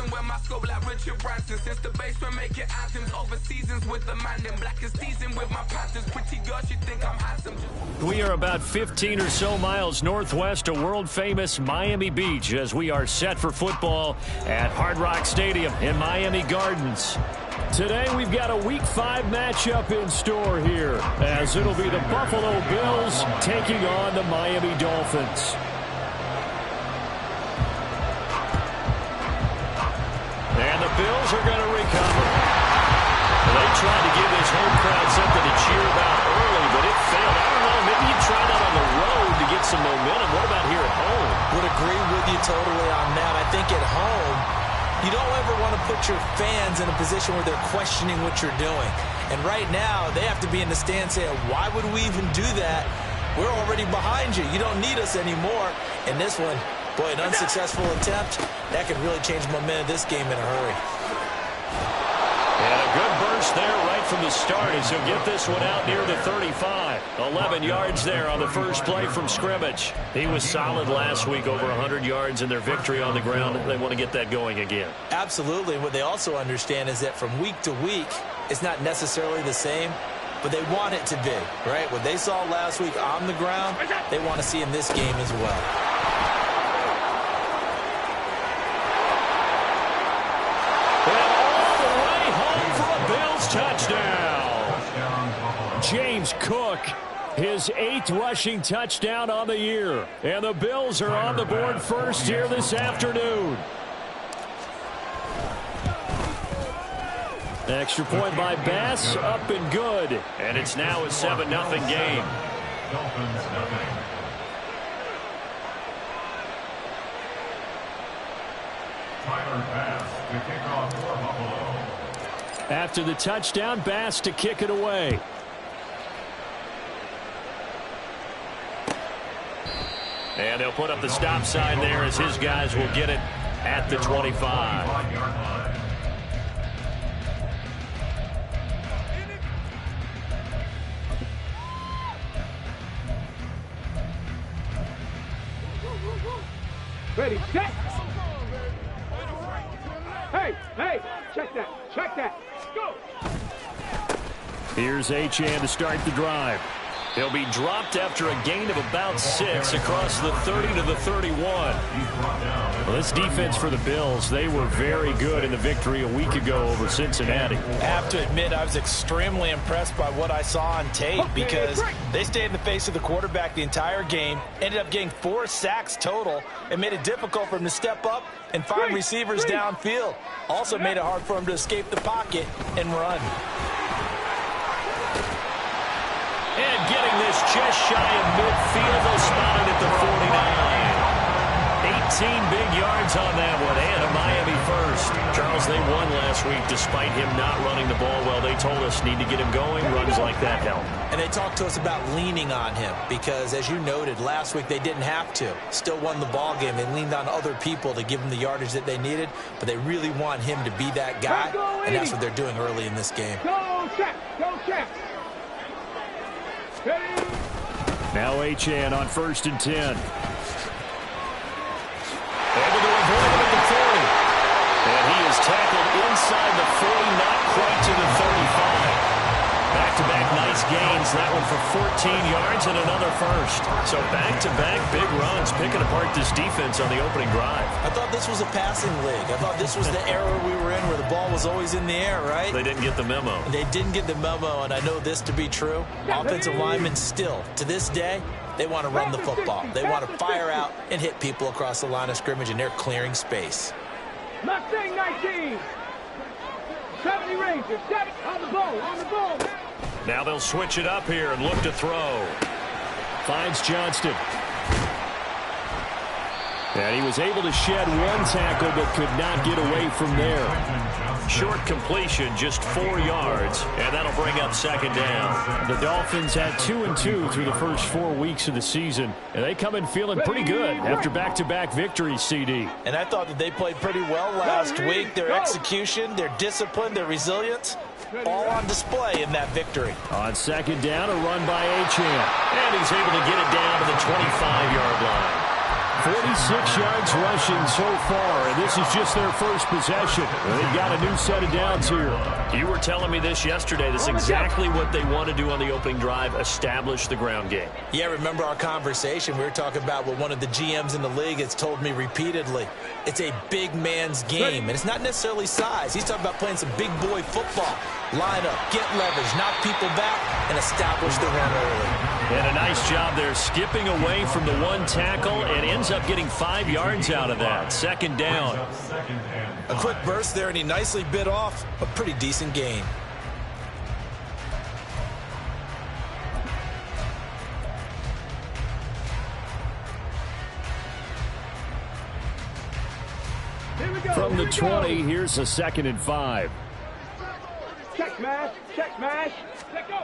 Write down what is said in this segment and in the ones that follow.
Jackson, wear my scope like Richard Branson. Since the basement making anthems over seasons with the man, them black as season with my Panthers. Pretty girls, you think I'm handsome. We are about 15 or so miles northwest of world-famous Miami Beach as we are set for football at Hard Rock Stadium in Miami Gardens. Today we've got a Week 5 matchup in store here as it'll be the Buffalo Bills taking on the Miami Dolphins. And the Bills are going to recover. They tried to give this home crowd something to cheer about early, but it failed. I don't know, maybe you try that on the road to get some momentum. What about here at home? Would agree with you totally on that. I think at home, you don't ever want to put your fans in a position where they're questioning what you're doing. And right now, they have to be in the stand saying, why would we even do that? We're already behind you. You don't need us anymore. And this one, boy, an unsuccessful attempt, that could really change the momentum of this game in a hurry. And a good burst there right from the start as he'll get this one out near the 35. 11 yards there on the first play from scrimmage. He was solid last week, over 100 yards in their victory on the ground. They want to get that going again. Absolutely. What they also understand is that from week to week, it's not necessarily the same, but they want it to be, right? What they saw last week on the ground, they want to see in this game as well. Touchdown. James Cook, his 8th rushing touchdown on the year. And the Bills are on the board first here this afternoon. Extra point by Bass, up and good. And it's now a 7-0 game. Dolphins nothing. Tyler Bass to kick off for Buffalo. After the touchdown, Bass to kick it away. And they'll put up the stop sign there as his guys will get it at the 25. Ready, set. Hey, check that. Go. Here's Achane to start the drive. He'll be dropped after a gain of about 6 across the 30 to the 31. Well, this defense for the Bills, they were very good in the victory a week ago over Cincinnati. I have to admit, I was extremely impressed by what I saw on tape because they stayed in the face of the quarterback the entire game, ended up getting 4 sacks total, and made it difficult for him to step up and find receivers downfield. Also made it hard for him to escape the pocket and run. And getting this just shy of midfield, they'll spot it at the 49. 18 big yards on that one, and a Miami first. Charles, they won last week despite him not running the ball well. They told us need to get him going. Runs like that help. And they talked to us about leaning on him because, as you noted, last week they didn't have to. Still won the ball game. They leaned on other people to give them the yardage that they needed, but they really want him to be that guy, and that's what they're doing early in this game. Go check. Now Achane on 1st and 10. Able to avoid him at the 40. And he is tackled inside the 40, not quite to the 35. Back-to-back nice gains. That one for 14 yards and another first. So back-to-back big runs, picking apart this defense on the opening drive. I thought this was a passing league. I thought this was the era we were in where the ball was always in the air, right? They didn't get the memo. They didn't get the memo, and I know this to be true. Offensive linemen still, to this day, they want to run the football. They want to fire out and hit people across the line of scrimmage, and they're clearing space. Mustang 19. 70 Rangers, 7 on the ball. Now they'll switch it up here and look to throw. Finds Johnston. And he was able to shed one tackle but could not get away from there. Short completion, just 4 yards, and that'll bring up 2nd down. The Dolphins had 2-2 through the first 4 weeks of the season, and they come in feeling pretty good after back-to-back victories, CD. And I thought that they played pretty well last week. Their execution, their discipline, their resilience, all on display in that victory. On 2nd down, a run by Achane. And he's able to get it down to the 25-yard line. 26 yards rushing so far, and this is just their first possession. They've got a new set of downs here. You were telling me this yesterday. This is exactly what they want to do on the opening drive, establish the ground game. Yeah, remember our conversation? We were talking about what one of the GMs in the league has told me repeatedly. It's a big man's game, and it's not necessarily size. He's talking about playing some big boy football. Line up, get leverage, knock people back, and establish the run early. And a nice job there skipping away from the one tackle and ends up getting 5 yards out of that. Second down. A quick burst there, and he nicely bit off a pretty decent gain. From the 20, here's a 2nd and 5. Check smash, check smash, let go.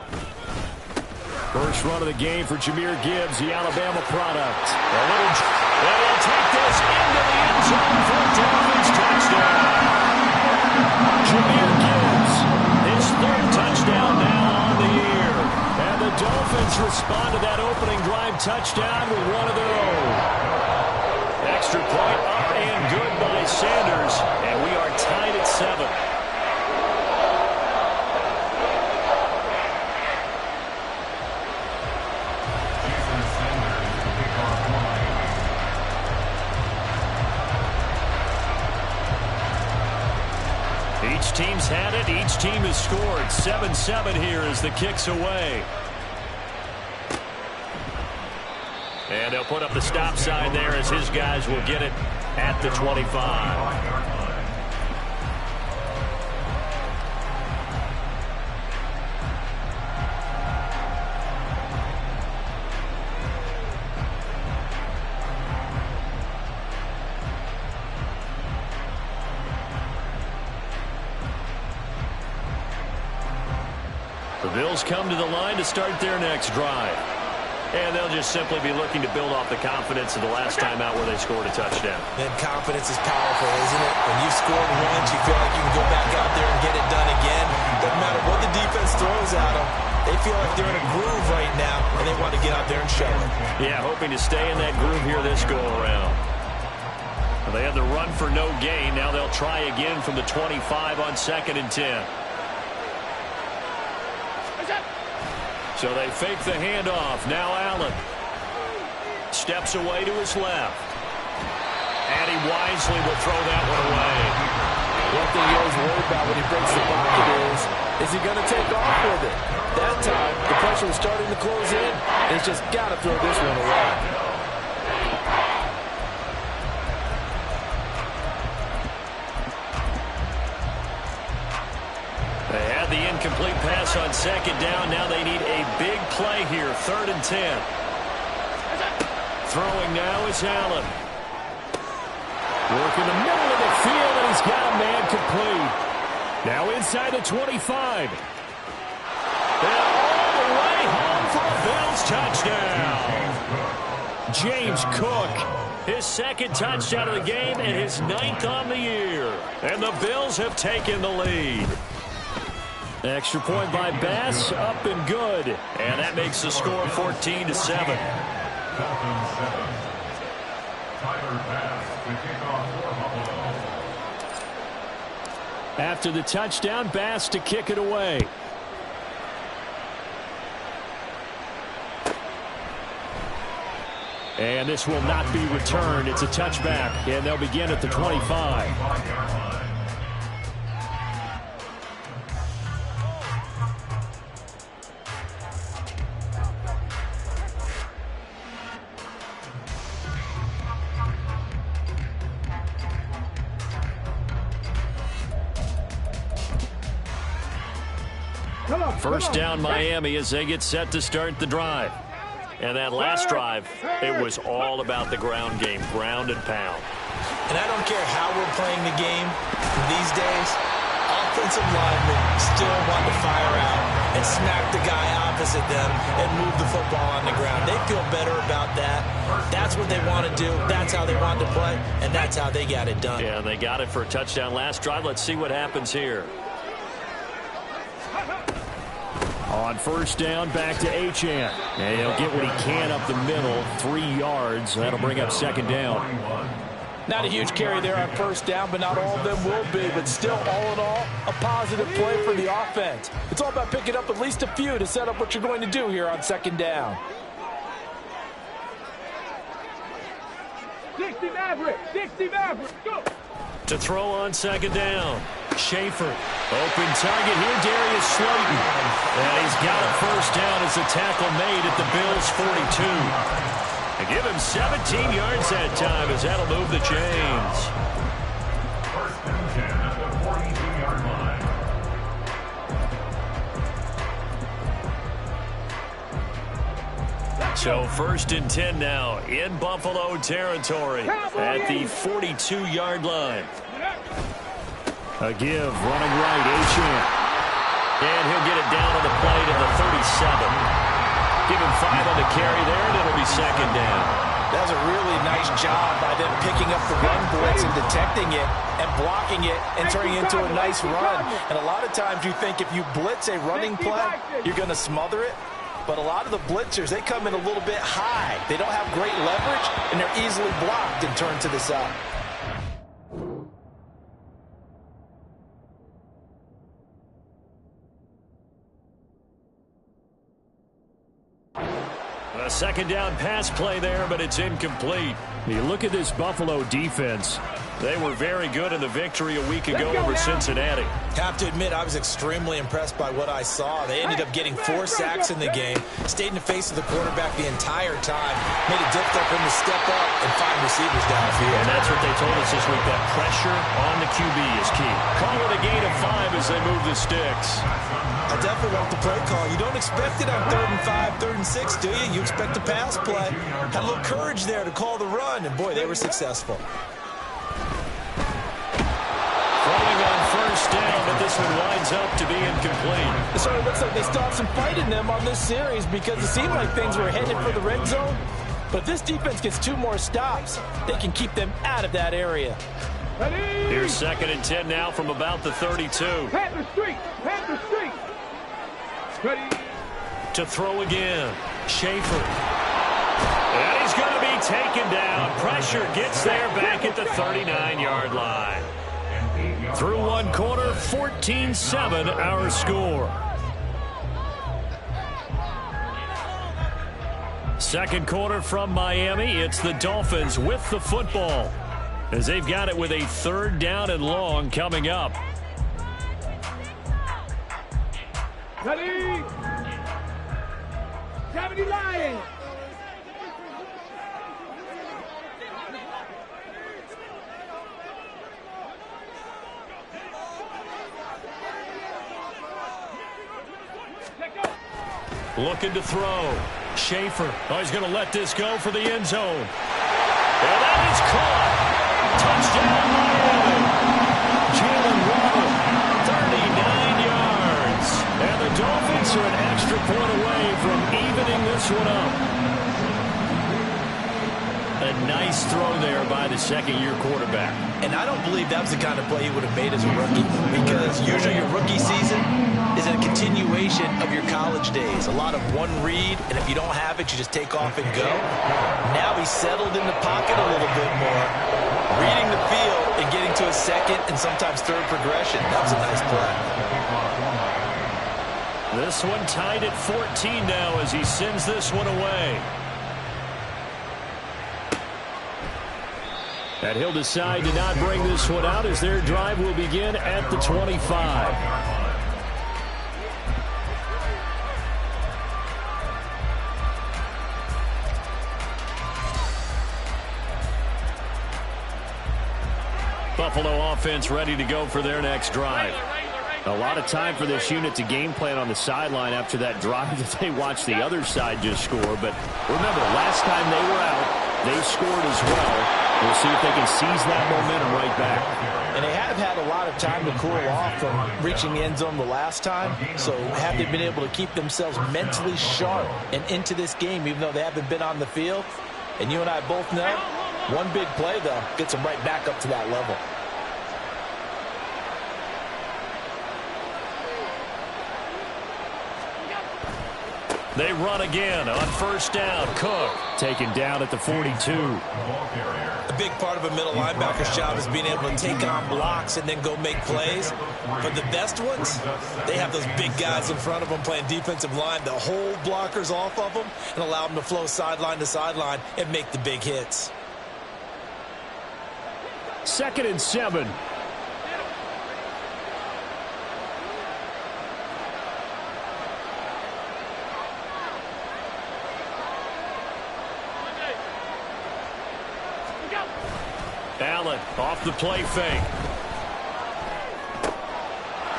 First run of the game for Jahmyr Gibbs, the Alabama product. They'll take this into the end zone for a Dolphins touchdown. Jahmyr Gibbs, his 3rd touchdown now on the year. And the Dolphins respond to that opening drive touchdown with one of their own. Extra point up and good by Sanders, and we are tied at 7. Each team's had it. Each team has scored. 7-7 here as the kick's away. And they'll put up the stop sign there as his guys will get it at the 25. The Bills come to the line to start their next drive. And they'll just simply be looking to build off the confidence of the last time out where they scored a touchdown. And confidence is powerful, isn't it? When you've scored once, you feel like you can go back out there and get it done again. Doesn't matter what the defense throws at them. They feel like they're in a groove right now, and they want to get out there and show it. Yeah, hoping to stay in that groove here this go-around. Well, they had the run for no gain. Now they'll try again from the 25 on 2nd and 10. So they fake the handoff. Now Allen steps away to his left. And he wisely will throw that one away. One thing you always worry about when he breaks the pocket is he going to take off with it? That time, the pressure was starting to close in, and he's just got to throw this one away. They had the incomplete pass on 2nd down. Now they need a big play here. 3rd and 10. Throwing now is Allen. Working the middle of the field, and he's got a man complete. Now inside the 25. And all the way home for a Bills touchdown. James Cook, his 2nd touchdown of the game and his 9th on the year. And the Bills have taken the lead. Extra point by Bass, up and good. And that makes the score 14-7. Dolphins 7. Tyler Bass, the kickoff for Buffalo. After the touchdown, Bass to kick it away. And this will not be returned. It's a touchback, and they'll begin at the 25. First down Miami as they get set to start the drive. And that last drive, it was all about the ground game, ground and pound. And I don't care how we're playing the game these days, offensive linemen still want to fire out and smack the guy opposite them and move the football on the ground. They feel better about that. That's what they want to do. That's how they want to play, and that's how they got it done. Yeah, they got it for a touchdown last drive. Let's see what happens here. On first down, back to Achane. And he'll get what he can up the middle, 3 yards. That'll bring up second down. Not a huge carry there on first down, but not all of them will be. But still, all in all, a positive play for the offense. It's all about picking up at least a few to set up what you're going to do here on second down. 60 Maverick, 60 Maverick, go! To throw on second down. Schaefer. Open target here, Darius Slayton. And he's got a first down as a tackle made at the Bills' 42. They give him 17 yards that time as that'll move the chains. First and 10 at the 42-yard line. So first and 10 now in Buffalo territory at the 42-yard line. A give, running right, Achane. And he'll get it down on the play to the 37. Give him 5 on the carry there, and it'll be second down. That was a really nice job by them picking up the run blitz and detecting it and blocking it and turning it into a nice run. And a lot of times you think if you blitz a running play, you're going to smother it. But a lot of the blitzers, they come in a little bit high. They don't have great leverage, and they're easily blocked and turned to the side. A second down pass play there, but it's incomplete. You look at this Buffalo defense. They were very good in the victory a week ago over Cincinnati. Have to admit, I was extremely impressed by what I saw. They ended up getting 4 sacks in the game, stayed in the face of the quarterback the entire time, made it difficult for him to step up and find receivers downfield. And that's what they told us this week, that pressure on the QB is key. Call it a gain of 5 as they move the sticks. I definitely want the play call. You don't expect it on 3rd and 5, 3rd and 6, do you? You expect a pass play. Had a little courage there to call the run, and boy, they were successful. Throwing on first down, but this one winds up to be incomplete. It sort of looks like they still have some fight in them on this series because it seemed like things were headed for the red zone. But if this defense gets 2 more stops, they can keep them out of that area. Here's second and 10 now from about the 32. Panther Street, Panther Street. Ready. To throw again, Schaefer. And he's going to be taken down. Pressure gets there back at the 39-yard line. Through one quarter, 14-7 our score. Second quarter from Miami. It's the Dolphins with the football as they've got it with a 3rd down and long coming up. Ready. 70 Lions. Looking to throw. Schaefer. Oh, he's going to let this go for the end zone. And that is caught. Touchdown, Miami. Jalen Waddle, 39 yards. And the Dolphins are an extra point away from evening this one up. A nice throw there by the second-year quarterback. And I don't believe that was the kind of play he would have made as a rookie, because usually your rookie season is a continuation of your college days. A lot of one read, and if you don't have it, you just take off and go. Now he's settled in the pocket a little bit more, reading the field and getting to a second and sometimes third progression. That was a nice play. This one tied at 14 now as he sends this one away. And he'll decide to not bring this one out as their drive will begin at the 25. Buffalo offense ready to go for their next drive. A lot of time for this unit to game plan on the sideline after that drive that they watched the other side just score. But remember, last time they were out, they scored as well. We'll see if they can seize that momentum right back. And they have had a lot of time to cool off from reaching the end zone the last time. So have they been able to keep themselves mentally sharp and into this game, even though they haven't been on the field? And you and I both know, one big play, though, gets them right back up to that level. They run again on first down. Cook taken down at the 42. A big part of a middle linebacker's job is being able to take on blocks and then go make plays. But the best ones, they have those big guys in front of them playing defensive line to hold blockers off of them and allow them to flow sideline to sideline and make the big hits. 2nd and 7. Allen off the play fake.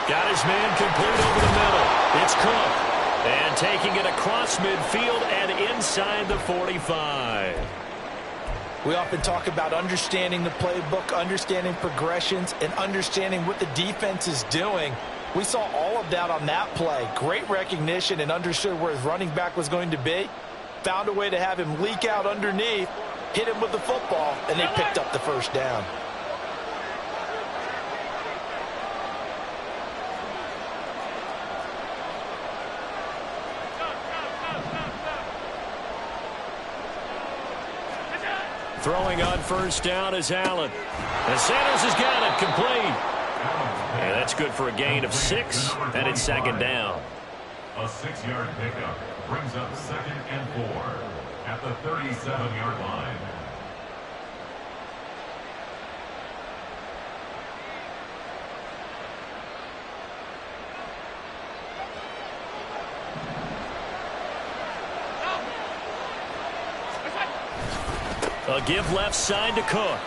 Got his man complete over the middle. It's Cook. And taking it across midfield and inside the 45. We often talk about understanding the playbook, understanding progressions, and understanding what the defense is doing. We saw all of that on that play. Great recognition and understood where his running back was going to be. Found a way to have him leak out underneath, hit him with the football, and they picked up the first down. Throwing on first down is Allen. And Sanders has got it complete. And that's good for a gain of 6, and it's 2nd down. A 6-yard pickup brings up 2nd and 4 at the 37-yard line. A give left side to Cook.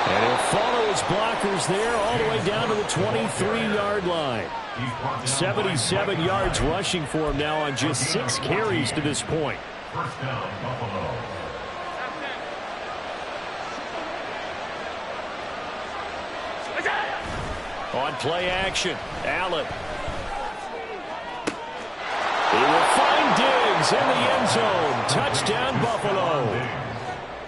And he'll follow his blockers there all the way down to the 23-yard line. 77 yards rushing for him now on just 6 carries to this point. First down, Buffalo. On play action, Allen. He will find Diggs in the end zone. Touchdown, Buffalo.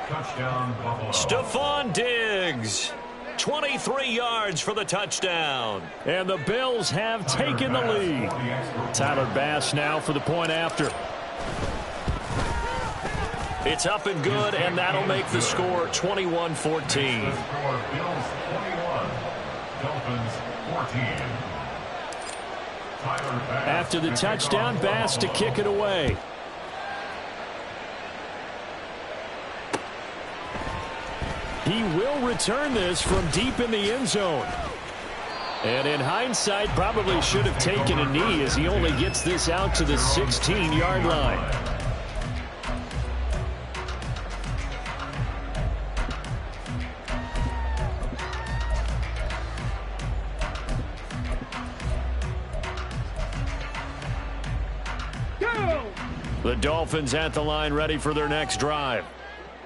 Touchdown, Buffalo. Stephon Diggs. 23 yards for the touchdown. And the Bills have taken the lead. Tyler Bass now for the point after. It's up and good, and that'll make the score 21-14. The score, Bills 21, Dolphins 14. After the touchdown, Bass to kick it away. He will return this from deep in the end zone. And in hindsight, probably should have taken a knee as he only gets this out to the 16-yard line. The Dolphins at the line ready for their next drive.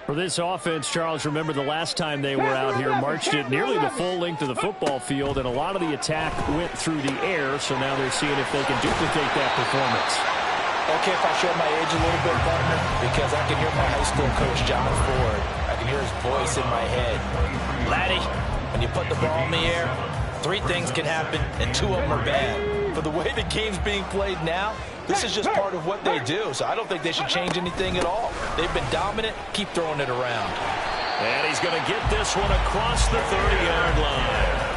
For this offense, Charles, remember the last time they were out here, marched it nearly the full length of the football field, and a lot of the attack went through the air, so now they're seeing if they can duplicate that performance. Okay, if I show my age a little bit, partner, because I can hear my high school coach, John Ford. I can hear his voice in my head. Laddie, when you put the ball in the air, 3 things can happen, and 2 of them are bad. For the way the game's being played now, this is just part of what they do, so I don't think they should change anything at all. They've been dominant. Keep throwing it around. And he's going to get this one across the 30-yard line.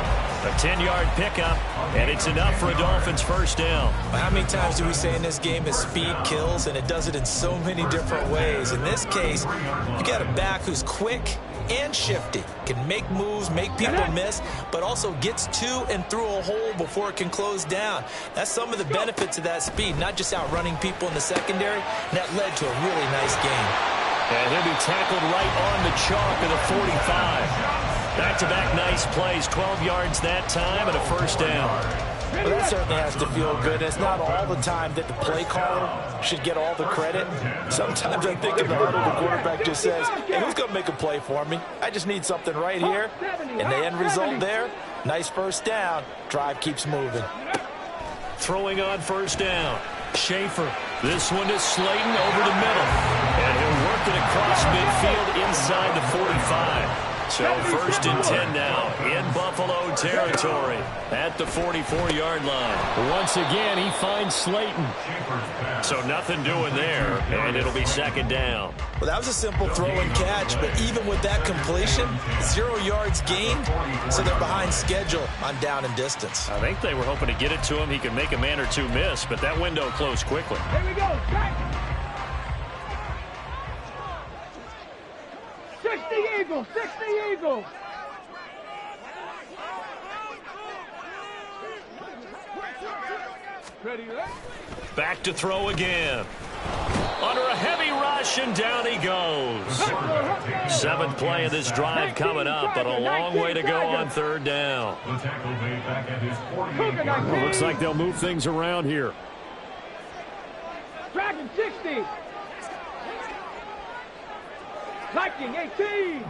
A 10-yard pickup, and it's enough for a Dolphins first down. How many times do we say in this game is speed kills, and it does it in so many different ways. In this case, you got a back who's quick and shifty, can make moves, make people miss, but also gets to and through a hole before it can close down. That's some of the benefits of that speed, not just outrunning people in the secondary, and that led to a really nice game. And he'll be tackled right on the chalk of the 45. Back-to-back nice plays, 12 yards that time, and a first down. Well, that certainly has to feel good. It's not all the time that the play caller should get all the credit. Sometimes I think in the huddle, the quarterback just says, hey, who's going to make a play for me? I just need something right here. And the end result there, nice first down. Drive keeps moving. Throwing on first down. Schaefer. This one is Slayton over the middle. And he'll work it across midfield inside the 45. So 1st and 10 now in Buffalo territory at the 44-yard line. Once again, he finds Slayton. So nothing doing there, and it'll be 2nd down. Well, that was a simple throw and catch, but even with that completion, 0 yards gained, so they're behind schedule on down and distance. I think they were hoping to get it to him. He could make a man or two miss, but that window closed quickly. Here we go. Back. 60 Eagles. 60 Eagles. Ready, right? Back to throw again. Under a heavy rush, and down he goes. 7th play of this drive coming up, but a long way to go on 3rd down. The tackle made back at his 48-yard line. Looks like they'll move things around here. Dragon 60. Viking 18.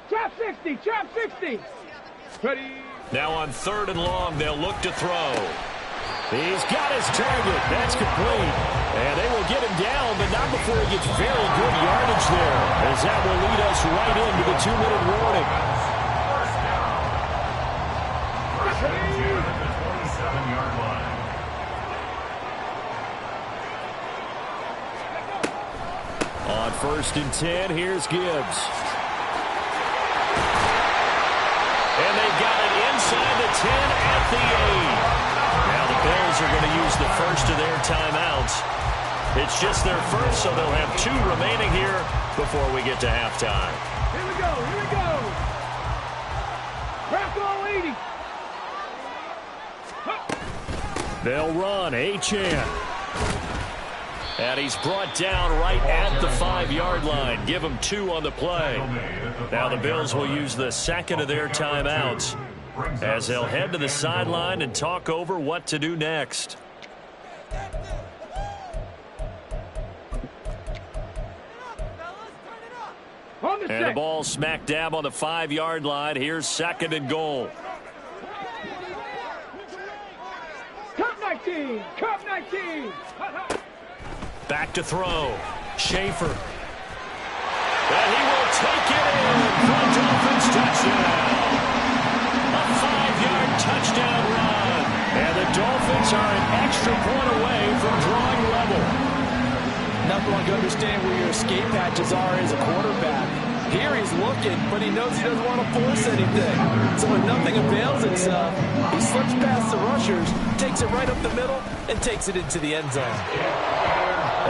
Trap 60. Trap 60. Ready. Now on 3rd and long, they'll look to throw. He's got his target. That's complete. And they will get him down, but not before he gets very good yardage there, as that will lead us right into the 2-minute warning. First and 10 at the 27-yard line. On 1st and 10, here's Gibbs. And they got it inside the 10 at the 8. Now the Bills are going to use the first of their timeouts. It's just their first, so they'll have 2 remaining here before we get to halftime. Here we go. Here we go. Crack all 80. They'll run. Achane. And he's brought down right at the 5-yard line. Give him 2 on the play. Now the Bills will use the second of their timeouts as they'll head to the sideline and talk over what to do next. And the ball smack dab on the 5-yard line. Here's 2nd and goal. Cup 19. Cup 19. Back to throw. Schaefer. And he will take it in for a Dolphins touchdown. A 5-yard touchdown run. And the Dolphins are an extra point away from drawing level. Another one to understand where your escape hatches are as a quarterback. Here he's looking, but he knows he doesn't want to force anything. So when nothing avails itself, he slips past the rushers, takes it right up the middle, and takes it into the end zone.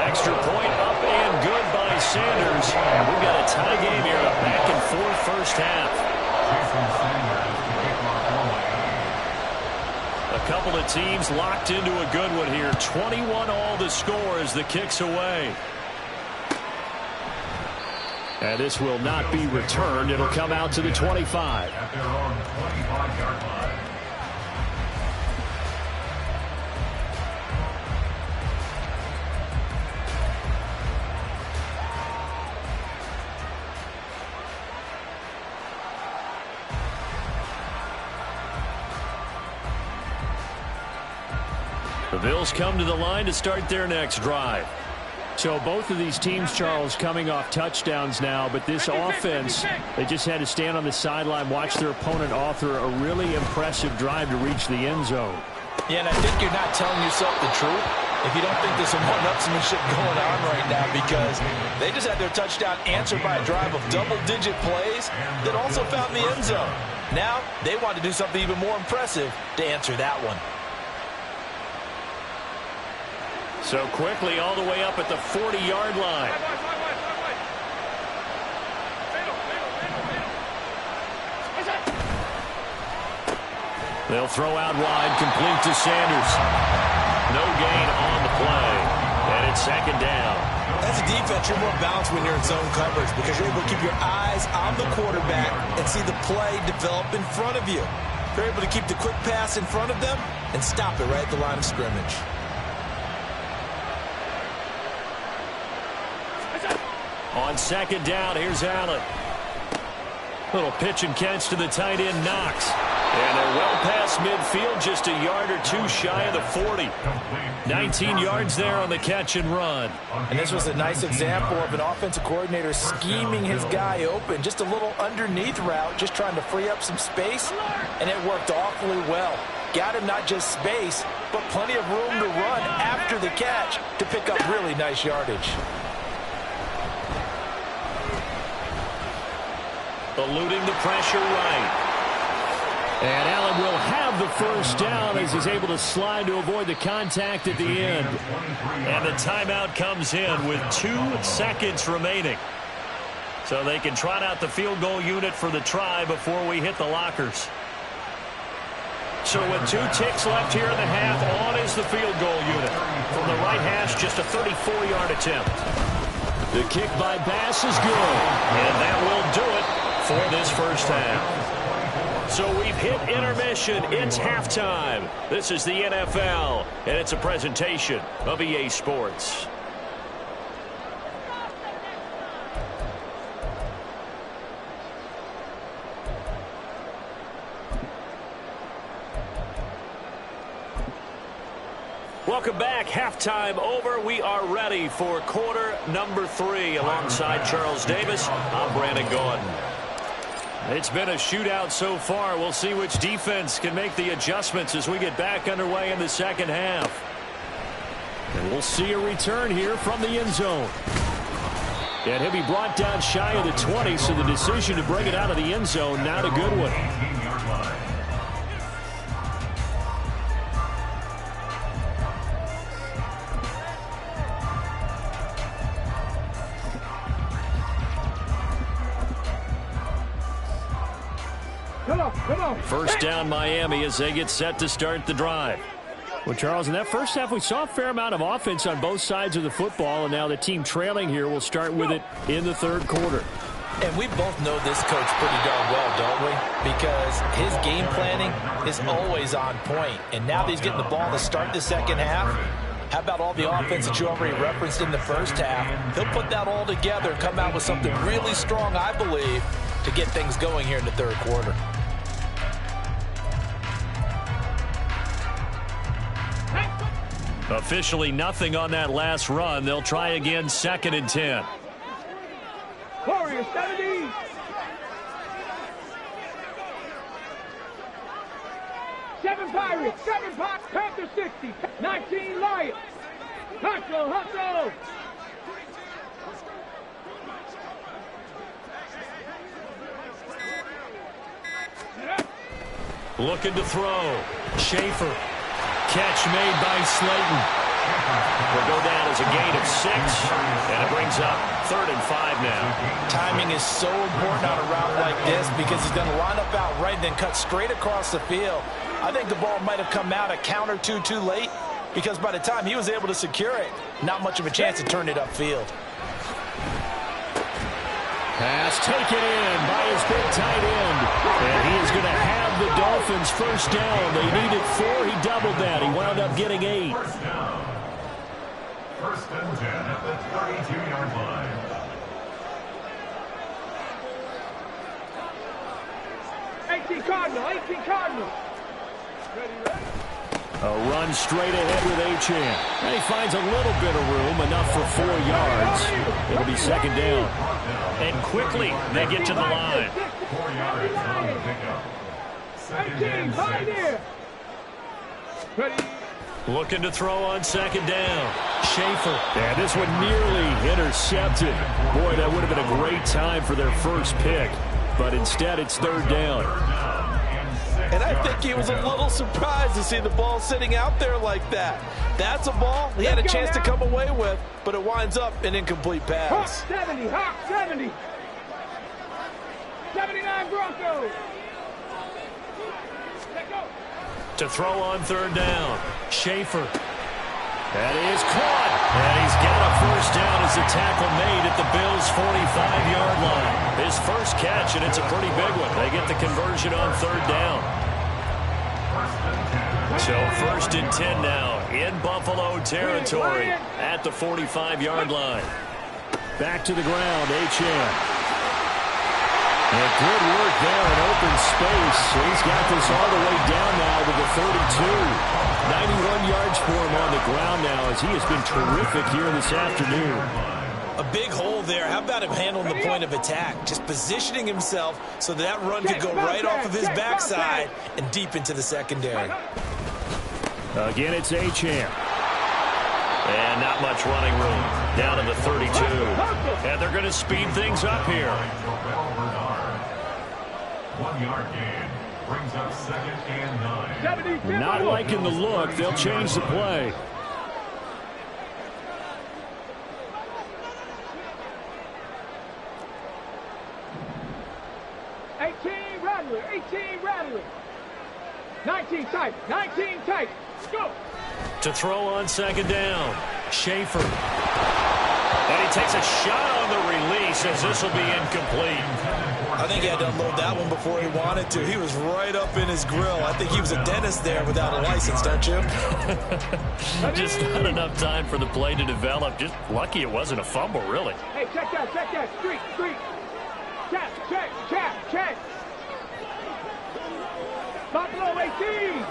Extra point up and good by Sanders. And we've got a tie game here, a back and forth first half. A couple of teams locked into a good one here. 21 all the score as the kick's away. And this will not be returned. It'll come out to the 25. At their own 25-yard line. The Bills come to the line to start their next drive. So both of these teams, Charles, coming off touchdowns now, but this offense, they just had to stand on the sideline, watch their opponent author a really impressive drive to reach the end zone. Yeah, and I think you're not telling yourself the truth if you don't think there's some one-upsmanship going on right now, because they just had their touchdown answered by a drive of double-digit plays that also found the end zone. Now they want to do something even more impressive to answer that one. So quickly all the way up at the 40-yard line. They'll throw out wide, complete to Sanders. No gain on the play, and it's 2nd down. As a defense, you're more balanced when you're in zone coverage because you're able to keep your eyes on the quarterback and see the play develop in front of you. You're able to keep the quick pass in front of them and stop it right at the line of scrimmage. On 2nd down, here's Allen. Little pitch and catch to the tight end, Knox. And they're well past midfield, just a yard or two shy of the 40. 19 yards there on the catch and run. And this was a nice example of an offensive coordinator scheming his guy open. Just a little underneath route, just trying to free up some space, and it worked awfully well. Got him not just space, but plenty of room to run after the catch to pick up really nice yardage. Eluding the pressure right. And Allen will have the first down as he's able to slide to avoid the contact at the end. And the timeout comes in with 2 seconds remaining. So they can trot out the field goal unit for the try before we hit the lockers. So with 2 ticks left here in the half, on is the field goal unit. From the right hash, just a 34-yard attempt. The kick by Bass is good. And that will do it for this first half. So we've hit intermission. It's halftime. This is the NFL, and it's a presentation of EA Sports. Welcome back. Halftime over. We are ready for quarter number 3. Alongside Charles Davis, I'm Brandon Gordon. It's been a shootout so far. We'll see which defense can make the adjustments as we get back underway in the second half. And we'll see a return here from the end zone. And he'll be brought down shy of the 20, so the decision to bring it out of the end zone, not a good one. First down Miami as they get set to start the drive. Well, Charles, in that first half, we saw a fair amount of offense on both sides of the football, and now the team trailing here will start with it in the third quarter. And we both know this coach pretty darn well, don't we? Because his game planning is always on point. And now that he's getting the ball to start the second half, how about all the offense that you already referenced in the first half? He'll put that all together and come out with something really strong, I believe, to get things going here in the third quarter. Officially nothing on that last run. They'll try again, 2nd and 10. Warriors 70. 7 Pirates, 7 Panthers 60, 19 Lions. Hustle, hustle. Looking to throw. Schaefer. Catch made by Slayton. Will go down as a gain of 6, and it brings up 3rd and 5 now. Timing is so important on a route like this because he's going to line up out right and then cut straight across the field. I think the ball might have come out a count or two too late because by the time he was able to secure it, not much of a chance to turn it upfield. Pass taken in by his big tight end. And he is going to have the Dolphins first down. They needed 4. He doubled that. He wound up getting 8. First down. 1st and 10 at the 32-yard line. Cardinal. Ready. A run straight ahead with Achane. And he finds a little bit of room, enough for 4 yards. It'll be 2nd down. And quickly, they get to the line. 4 yards on the pickup. 2nd and 6. Ready. Looking to throw on 2nd down. Schaefer. And this one nearly intercepted. Boy, that would have been a great time for their first pick. But instead, it's 3rd down. And I think he was a little surprised to see the ball sitting out there like that. That's a ball he had a chance to come away with, but it winds up an incomplete pass. Hawk 70, Hawk 70. 79 Broncos. Let go. To throw on 3rd down. Schaefer. That is caught. And he's got a first down as the tackle made at the Bills' 45-yard line. His first catch, and it's a pretty big one. They get the conversion on 3rd down. So 1st and 10 now in Buffalo territory at the 45-yard line. Back to the ground, Achane. And good work there in open space. He's got this all the way down now to the 32. 91 yards for him on the ground now as he has been terrific here this afternoon. A big hole there. How about him handling the point of attack? Just positioning himself so that run could go right off of his backside and deep into the secondary. Again, it's Achane. And not much running room. Down to the 32. And they're going to speed things up here. 1 yard gain. Brings up 2nd and 9. Not liking the look. They'll change the play. Rattler, 18 Rattler. 19 tight, 19 tight. Go. To throw on 2nd down. Schaefer. And he takes a shot on the release as this will be incomplete. I think he had to unload that one before he wanted to. He was right up in his grill. I think he was a dentist there without a license, don't you? Just not enough time for the play to develop. Just lucky it wasn't a fumble, really. Hey, check that. Street. Check. Buffalo 18.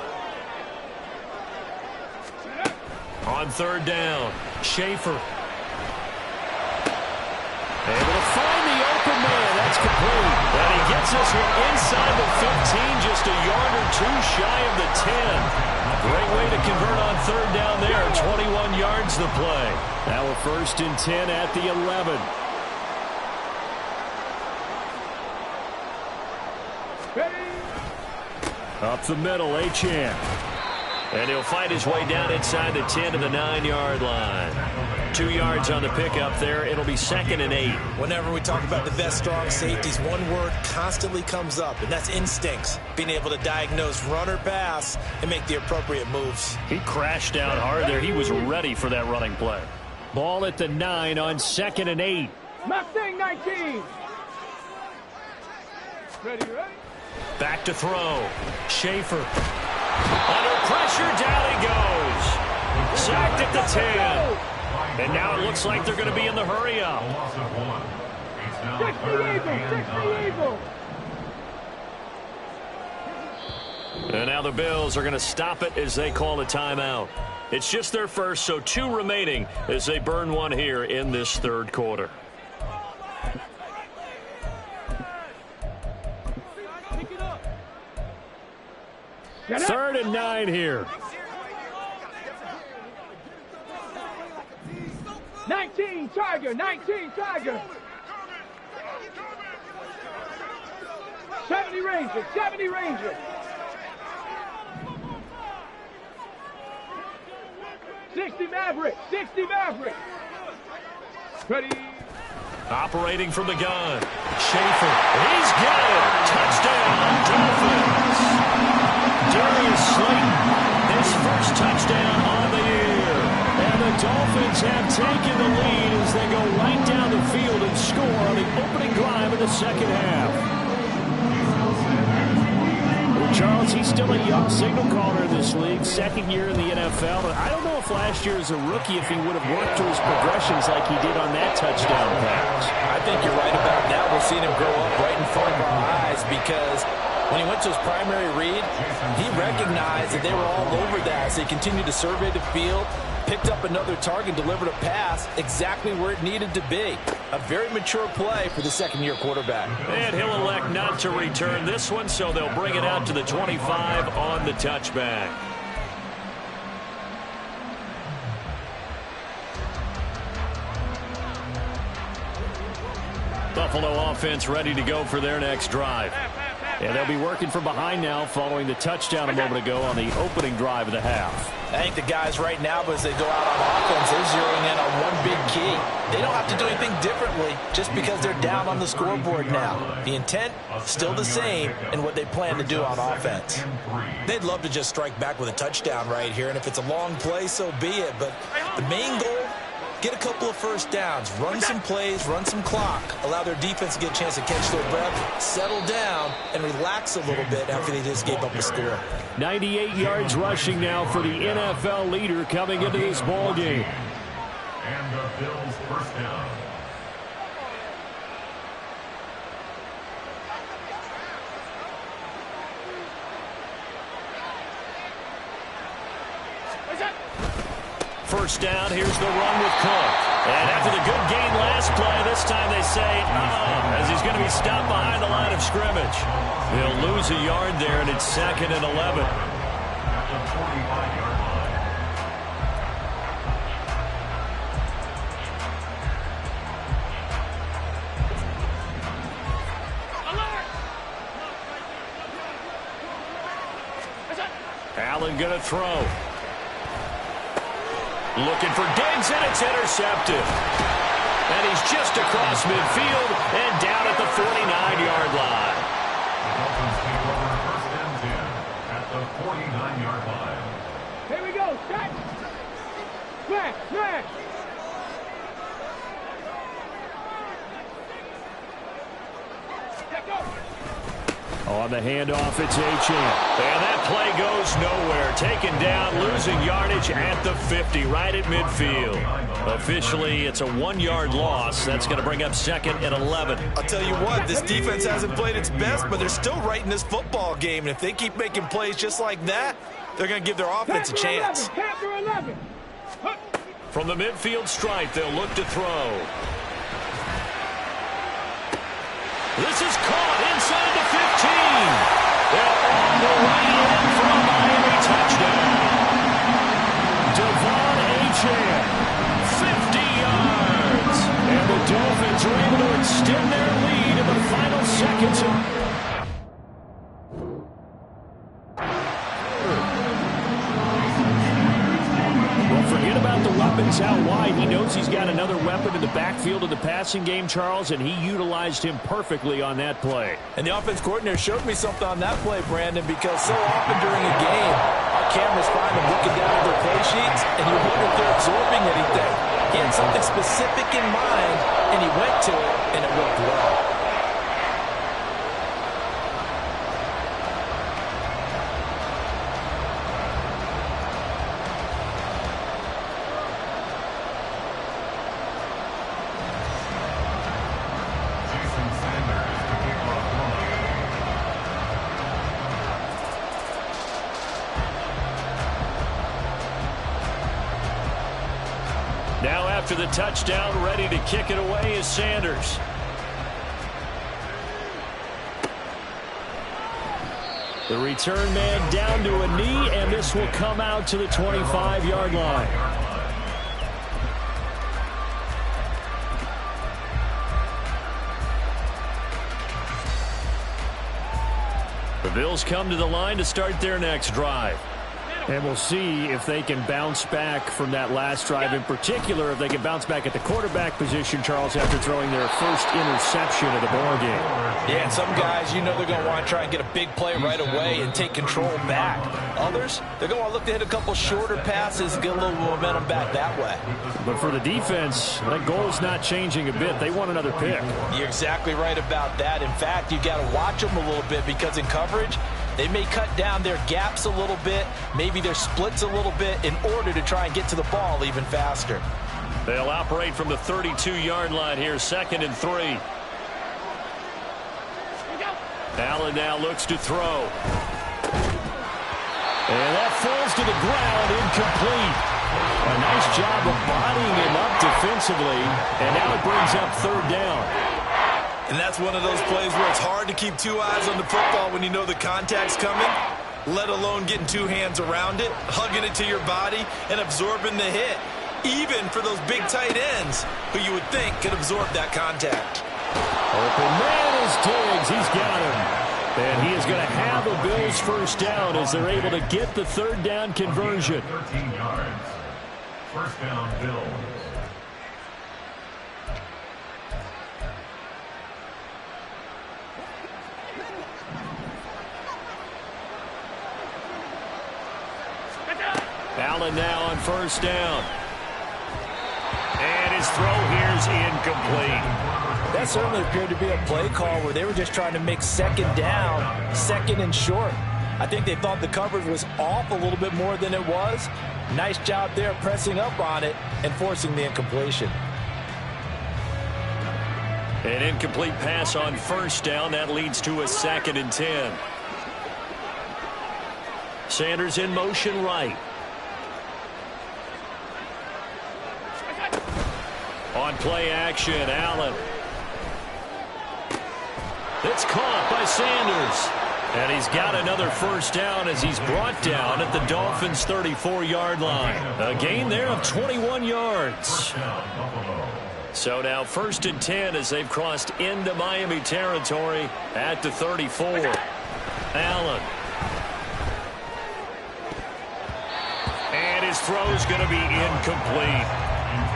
On 3rd down, Schaefer. Able to find the open man. That's complete. And he gets this one inside the 15, just a yard or two shy of the 10. Great way to convert on 3rd down there. 21 yards the play. Now a 1st and 10 at the 11. Up the middle, Achane. And he'll fight his way down inside the 10 to the 9-yard line. 2 yards on the pickup there. It'll be 2nd and 8. Whenever we talk about the best strong safeties, one word constantly comes up, and that's instincts. Being able to diagnose run or pass and make the appropriate moves. He crashed down hard there. He was ready for that running play. Ball at the 9 on 2nd and 8. Mustang 19. Ready? Back to throw. Schaefer. Under pressure, down he goes. Sacked at the 10. And now it looks like they're going to be in the hurry up. Fix the Eagle. And now the Bills are going to stop it as they call a timeout. It's just their first, so 2 remaining as they burn one here in this 3rd quarter. Third and 9 here. 19 Tiger. 70 Ranger. 60 Maverick. Ready. Operating from the gun. Schaefer. He's good. Touchdown, Dolphins. Darius Slayton, his first touchdown on the year. And the Dolphins have taken the lead as they go right down the field and score on the opening drive of the 2nd half. Well, Charles, he's still a young signal caller in this league, 2nd year in the NFL. But I don't know if last year as a rookie if he would have worked through his progressions like he did on that touchdown pass. I think you're right about that. We're seeing him grow up right in front of our eyes because when he went to his primary read, he recognized that they were all over that. So he continued to survey the field, picked up another target, delivered a pass exactly where it needed to be. A very mature play for the 2nd-year quarterback. And he'll elect not to return this one, so they'll bring it out to the 25 on the touchback. Buffalo offense ready to go for their next drive. And they'll be working from behind now following the touchdown a moment ago on the opening drive of the half. I think the guys right now, as they go out on offense, they're zeroing in on one big key. They don't have to do anything differently just because they're down on the scoreboard now. The intent, still the same, and what they plan to do on offense. They'd love to just strike back with a touchdown right here, and if it's a long play, so be it. But the main goal, get a couple of first downs, run some plays, run some clock, allow their defense to get a chance to catch their breath, settle down, and relax a little bit after they just gave up a score. 98 yards rushing now for the NFL leader coming into this ball game. And the Bills first down. first down. Here's the run with Cook. And after the good gain last play, this time they say, as he's going to be stopped behind the line of scrimmage. They'll lose a yard there, and it's 2nd and 11. At the 45-yard line. Allen going to throw. Looking for Diggs, and it's intercepted. And he's just across midfield and down at the 49-yard line. The Dolphins take over 1st and 10 at the 49-yard line. Here we go. Set. Smash. Smash. Let go. On the handoff, it's Achane. And that play goes nowhere. Taken down, losing yardage at the 50, right at midfield. Officially, it's a 1-yard loss. That's going to bring up 2nd and 11. I'll tell you what, this defense hasn't played its best, but they're still right in this football game. And if they keep making plays just like that, they're going to give their offense a chance. Chapter 11. From the midfield stripe, they'll look to throw. This is caught inside the 15. They're on the way in for a Miami touchdown. Devon Achane, 50 yards. And the Dolphins are able to extend their lead in the final seconds. Forget about the weapons out wide. He knows he's got another weapon in the backfield of the passing game, Charles, and he utilized him perfectly on that play. And the offense coordinator showed me something on that play, Brandon, because so often during a game, our cameras find them looking down at their play sheets, and you wonder if they're absorbing anything. He had something specific in mind, and he went to it, and it worked well. Now after the touchdown, ready to kick it away is Sanders. The return man down to a knee, and this will come out to the 25-yard line. The Bills come to the line to start their next drive. And we'll see if they can bounce back from that last drive. In particular, if they can bounce back at the quarterback position, Charles, after throwing their first interception of the ball game. Yeah, and some guys, you know they're going to want to try and get a big play right away and take control back. Others, they're going to want to look to hit a couple shorter passes, get a little momentum back that way. But for the defense, that goal's not changing a bit. They want another pick. You're exactly right about that. In fact, you got to watch them a little bit because in coverage, they may cut down their gaps a little bit, maybe their splits a little bit in order to try and get to the ball even faster. They'll operate from the 32-yard line here, 2nd and 3. Allen now looks to throw. And that falls to the ground, incomplete. A nice job of bodying him up defensively, and now it brings up 3rd down. And that's one of those plays where it's hard to keep two eyes on the football when you know the contact's coming, let alone getting two hands around it, hugging it to your body, and absorbing the hit, even for those big tight ends who you would think could absorb that contact. Open man is Diggs. He's got him. And he is going to have a Bills first down as they're able to get the 3rd down conversion. 13 yards. First down, Bills. Allen now on first down. And his throw here's incomplete. That certainly appeared to be a play call where they were just trying to make 2nd down, 2nd and short. I think they thought the coverage was off a little bit more than it was. Nice job there pressing up on it and forcing the incompletion. An incomplete pass on first down. That leads to a 2nd and 10. Sanders in motion right. on play action. Allen. It's caught by Sanders. And he's got another first down as he's brought down at the Dolphins' 34-yard line. A gain there of 21 yards. So now 1st and 10 as they've crossed into Miami territory at the 34. Allen. And his throw's going to be incomplete.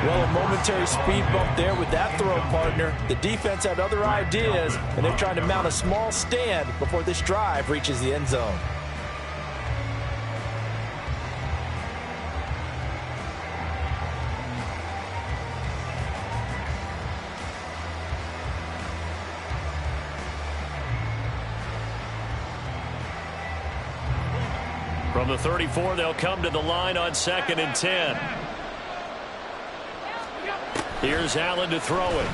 Well, a momentary speed bump there with that throw, partner. The defense had other ideas, and they're trying to mount a small stand before this drive reaches the end zone. From the 34, they'll come to the line on 2nd and 10. Here's Allen to throw it.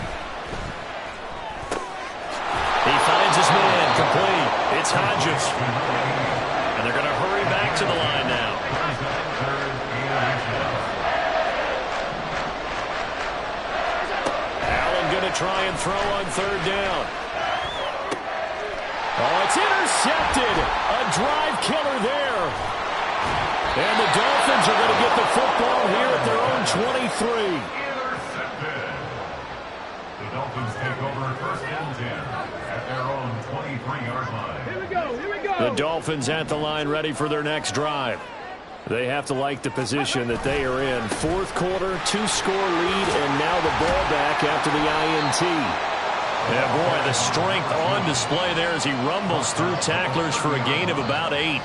He finds his man, complete. It's Hodges. And they're going to hurry back to the line now. Allen going to try and throw on 3rd down. Oh, it's intercepted. A drive killer there. And the Dolphins are going to get the football here at their own 23. Dolphins take over 1st and 10 at their own 23-yard line. Here we go, here we go. The Dolphins at the line ready for their next drive. They have to like the position that they are in. 4th quarter, 2-score lead, and now the ball back after the INT. Yeah, boy, the strength on display there as he rumbles through tacklers for a gain of about 8.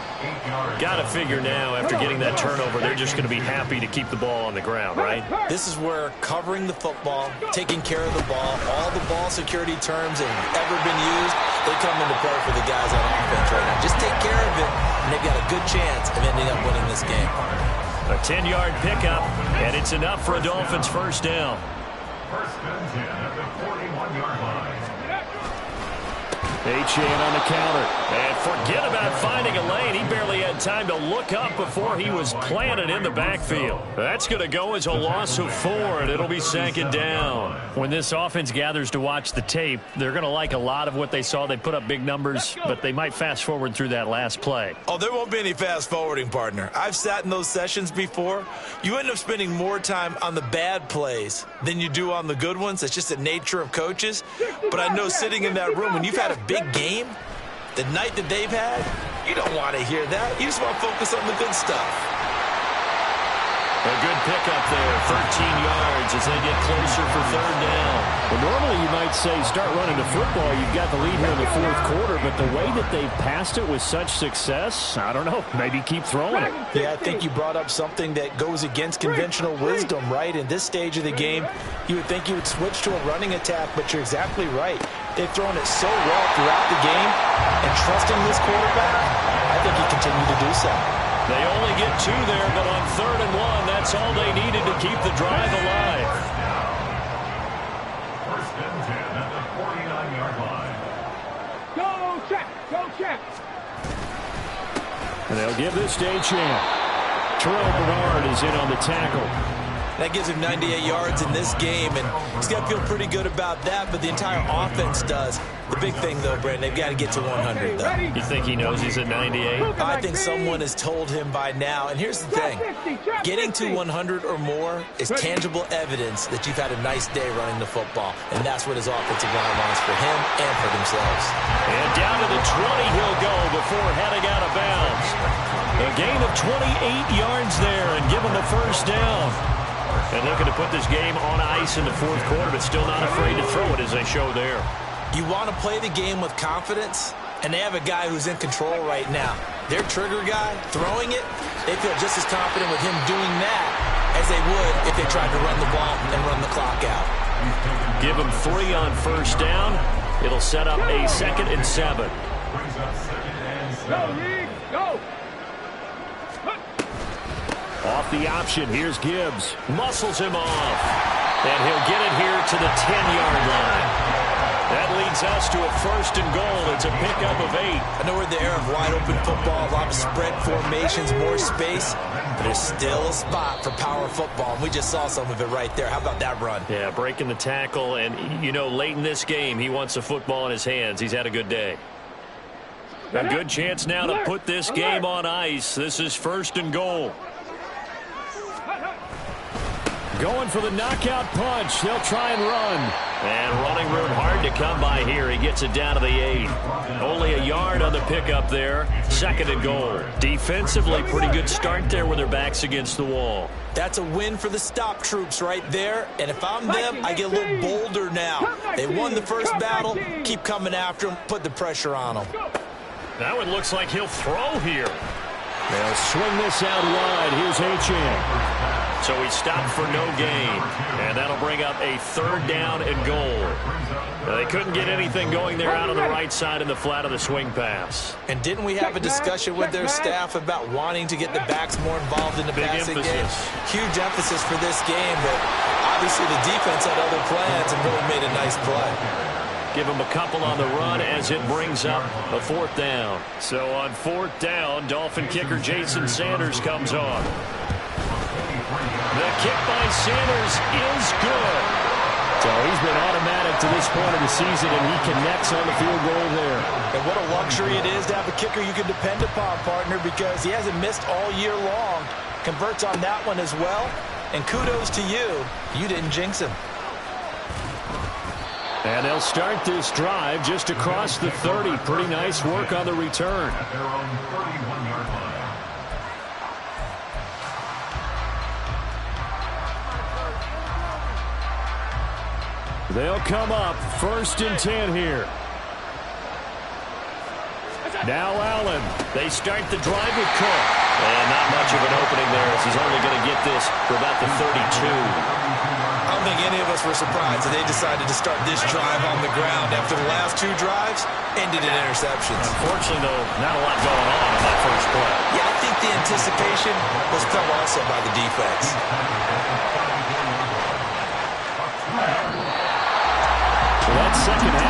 Got to figure now, after getting that turnover, they're just going to be happy to keep the ball on the ground, right? This is where covering the football, taking care of the ball, all the ball security terms that have ever been used, they come into play for the guys on offense right now. Just take care of it, and they've got a good chance of ending up winning this game. A 10-yard pickup, and it's enough for a Dolphins first down. 1st and 10 at the 41-yard line. Achane on the counter. And forget about finding a lane. He barely had time to look up before he was planted in the backfield. That's going to go as a loss of 4, and it'll be 2nd down. When this offense gathers to watch the tape, they're going to like a lot of what they saw. They put up big numbers, but they might fast forward through that last play. Oh, there won't be any fast forwarding, partner. I've sat in those sessions before. You end up spending more time on the bad plays than you do on the good ones. It's just the nature of coaches. But I know sitting in that room, when you've had a big game, the night that they've had, you don't want to hear that. You just want to focus on the good stuff. A good pickup there, 13 yards as they get closer for 3rd down. Well, normally you might say start running the football. You've got the lead here in the 4th quarter, but the way that they passed it with such success, I don't know, maybe keep throwing it. Yeah, I think you brought up something that goes against conventional wisdom, right? In this stage of the game, you would think you would switch to a running attack, but you're exactly right. They've thrown it so well throughout the game, and trusting this quarterback, I think he continued to do so. They only get 2 there, but on 3rd and 1, that's all they needed to keep the drive alive. 1st and 10 at the 49-yard line. Go check, go check. And they'll give this to Achane. Terrell Bernard is in on the tackle. That gives him 98 yards in this game, and he's got to feel pretty good about that, but the entire offense does. The big thing, though, Brandon, they've got to get to 100, though. You think he knows he's at 98? I think someone has told him by now. And here's the thing. Getting to 100 or more is tangible evidence that you've had a nice day running the football, and that's what his offensive line wants for him and for themselves. And down to the 20 he'll go before heading out of bounds. A gain of 28 yards there and give him the first down. And looking to put this game on ice in the 4th quarter, but still not afraid to throw it as they show there. You want to play the game with confidence, and they have a guy who's in control right now. Their trigger guy, throwing it, they feel just as confident with him doing that as they would if they tried to run the ball and run the clock out. Give him 3 on first down. It'll set up a 2nd and 7. Brings up 2nd and 7. Go, Reed, go. Off the option, here's Gibbs. Muscles him off. And he'll get it here to the 10-yard line. That leads brings us to a 1st and goal. It's a pickup of 8. I know we're in the era of wide-open football, a lot of spread formations, more space, but there's still a spot for power football, and we just saw some of it right there. How about that run? Yeah, breaking the tackle, and, you know, late in this game, he wants the football in his hands. He's had a good day. A good chance now to put this game on ice. This is 1st and goal. Going for the knockout punch. They'll try and run. And running room hard to come by here. He gets it down to the 8. Only a yard on the pickup there. 2nd and goal. Defensively, pretty good start there with their backs against the wall. That's a win for the stop troops right there. And if I'm them, I get a little bolder now. They won the first battle. Keep coming after them. Put the pressure on them. That one looks like he'll throw here. They'll swing this out wide. Here's H.M. So he stopped for no gain. And that'll bring up a 3rd down and goal. They couldn't get anything going there out on the right side in the flat of the swing pass. And didn't we have a discussion with their staff about wanting to get the backs more involved in the passing game? Huge emphasis for this game, but obviously the defense had other plans and really made a nice play. Give him a couple on the run as it brings up a 4th down. So on 4th down, Dolphin kicker Jason Sanders comes on. The kick by Sanders is good. So he's been automatic to this point of the season, and he connects on the field goal there. And what a luxury it is to have a kicker you can depend upon, partner, because he hasn't missed all year long. Converts on that one as well. And kudos to you. You didn't jinx him. And they'll start this drive just across the 30. Pretty nice work on the return. At their own 31-yard line. They'll come up 1st and 10 here. Now Allen. They start the drive with Cook. And not much of an opening there as he's only going to get this for about the 32. I don't think any of us were surprised that they decided to start this drive on the ground after the last 2 drives ended in interceptions. Unfortunately, though, not a lot going on in that first play. Yeah, I think the anticipation was felt also by the defense. So that second half